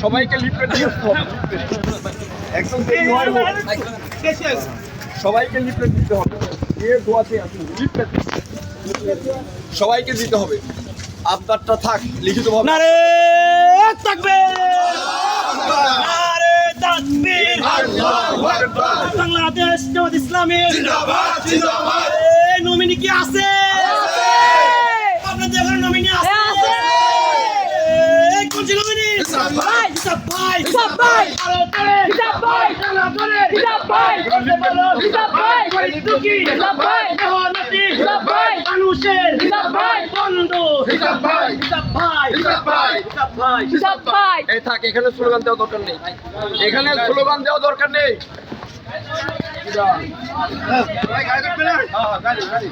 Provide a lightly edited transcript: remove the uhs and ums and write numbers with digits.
সবাইকে লিফলেট দিতে হবে, একদম সবাইকে লিফলেট দিতে হবে, সবাইকে দিতে হবে। আপনারটা থাক লিখিত ভাবে। নারে তাকবীর, নারে তাকবীর, বাংলাদেশ জামাত ইসলামী জিন্দাবাদ, জিন্দাবাদ। এই নমিনি কি আছে? আপনাদের এখানে নমিনি আছে? এই কোন নমিনি? হিসাব ভাই, হিসাব ভাই, হিসাব ভাই, হিসাব ভাই, হিসাব ভাই, হিসাব ভাই, পরিস্থিতি হিসাব ভাই, মেহনতি হিসাব ভাই, মানুষের হিসাব ভাই, বন্ধু হিসাব ভাই, হিসাব ভাই, হিসাব ভাই, হিসাব ভাই, হিসাব ভাই। এই থাক, এখানে স্লোগান দেওয়া দরকার নেই, এখানে স্লোগান দেওয়া দরকার নেই। গাড়ি